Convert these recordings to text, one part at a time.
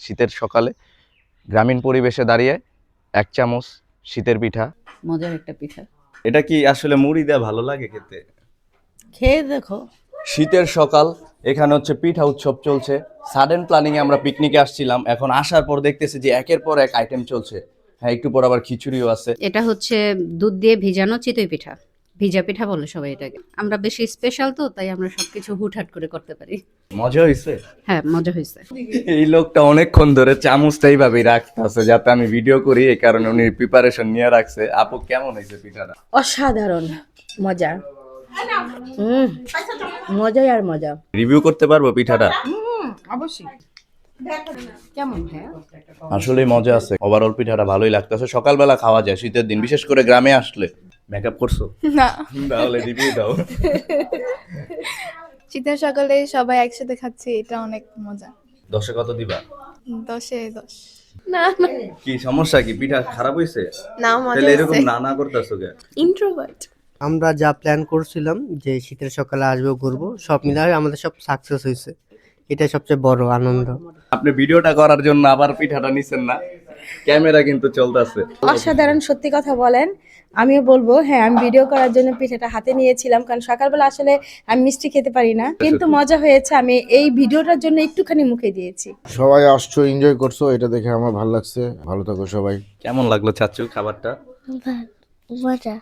শীতের সকালে গ্রামীণ পরিবেশে দাঁড়িয়ে 1 চামচ শীতের পিঠা। মজার একটা পিঠা। এটা কি আসলে মুড়ি দিয়ে ভালো লাগে খেতে? খেয়ে দেখো। শীতের সকাল, এখানে হচ্ছে পিঠা উৎসব চলছে। সাডেন প্ল্যানিং এ আমরা পিকনিকে আসছিলাম, এখন আসার পর দেখতেছি যে একের পর এক আইটেম চলছে। হ্যাঁ, একটু পর আবার খিচুড়িও আছে। এটা হচ্ছে দুধ দিয়ে ভিজানো চিতই পিঠা, ভিজা পিঠা বলে সবাই এটাকে। আমরা বেশি স্পেশাল তো, তাই আমরা সবকিছু হুটহাট করে করতে পারি। মজা হয়েছে। হ্যাঁ, মজা হয়েছে। এই লোকটা অনেকক্ষণ ধরে চামচটা এইভাবেই রাখতেছে যাতে আমি ভিডিও করি, এই কারণে উনি প্রিপারেশন নিয়ে রাখছে। আপু, কেমন হয়েছে পিঠাটা? অসাধারণ মজা। মজাই আর মজা। রিভিউ করতে পারবো পিঠাটা? অবশ্যই। কেমন ভাইয়া? আসলেই মজা আছে। ওভারঅল পিঠাটা ভালোই লাগতেছে। সকালবেলা খাওয়া যায় শীতের দিন, বিশেষ করে গ্রামে আসলে। মেকআপ করছো না, তাহলে রিভিউ দাও। শীতের সকালে সবাই একসাথে খাচ্ছি, এটা অনেক মজা। 10-এ কত দিবা? 10-এ 10। না কি সমস্যা, কি পিঠা খারাপ হয়েছে? না, মজা তাহলে এরকম হয়েছে। না করতেছো কে? ইন্ট্রোভার্ট। আমরা যা প্ল্যান করছিলাম যে শীতের সকালে আসবো ঘুরবো, সব মিলায় আমাদের সব সাকসেস হয়েছে। এটা সবচেয়ে বড় আনন্দ। আপনি ভিডিওটা করার জন্য আবার পিঠাটা নিছেন না? ক্যামেরা কিন্তু চলতেছে। অসাধারণ, সত্যি কথা বলেন। আমিও বলবো, হ্যাঁ, আমি ভিডিও করার জন্য পিঠাটা হাতে নিয়েছিলাম, কারণ সকালবেলা আসলে আমি মিষ্টি খেতে পারি না, কিন্তু মজা হয়েছে। আমি এই ভিডিওটার জন্য একটুখানি মুখে দিয়েছি। সবাই আসছো, এনজয় করছো, এটা দেখে আমার ভালো লাগছে। ভালো থাকো সবাই। কেমন লাগলো চাচু খাবারটা? মজা।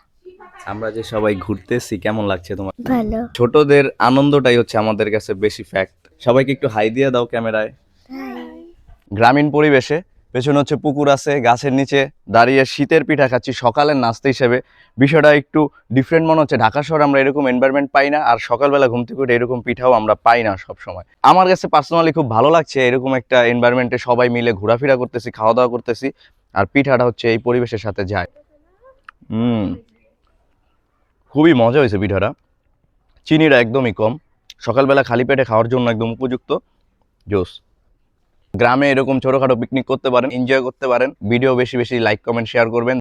আমরা যে সবাই ঘুরতেছি, কেমন লাগছে তোমার? ভালো। ছোটদের আনন্দটাই হচ্ছে আমাদের কাছে বেশি ফ্যাক্ট। সবাইকে একটু হাই দিয়ে দাও ক্যামেরায়। গ্রামীণ পরিবেশে, পেছনে হচ্ছে পুকুর আছে, গাছের নিচে দাঁড়িয়ে শীতের পিঠা খাচ্ছি সকালের নাস্তা হিসেবে। বিষয়টা একটু ডিফারেন্ট মনে হচ্ছে। ঢাকা শহরে আমরা এরকম এনভায়রনমেন্ট পাই না, আর সকালবেলা ঘুম থেকে উঠে এরকম পিঠাও আমরা পাই না সব সময়। আমার কাছে পার্সোনালি খুব ভালো লাগছে এরকম একটা এনভায়রনমেন্টে সবাই মিলে ঘোরাফেরা করতেছি, খাওয়া দাওয়া করতেছি, আর পিঠাটা হচ্ছে এই পরিবেশের সাথে যায়। খুবই মজা হয়েছে পিঠাটা। চিনিটা একদমই কম, সকালবেলা খালি পেটে খাওয়ার জন্য একদম উপযুক্ত। জোস। গ্রামে এরকম ছোটখাটো পিকনিক করতে পারেন, এনজয় করতে পারেন। ভিডিও বেশি বেশি লাইক কমেন্ট শেয়ার করবেন।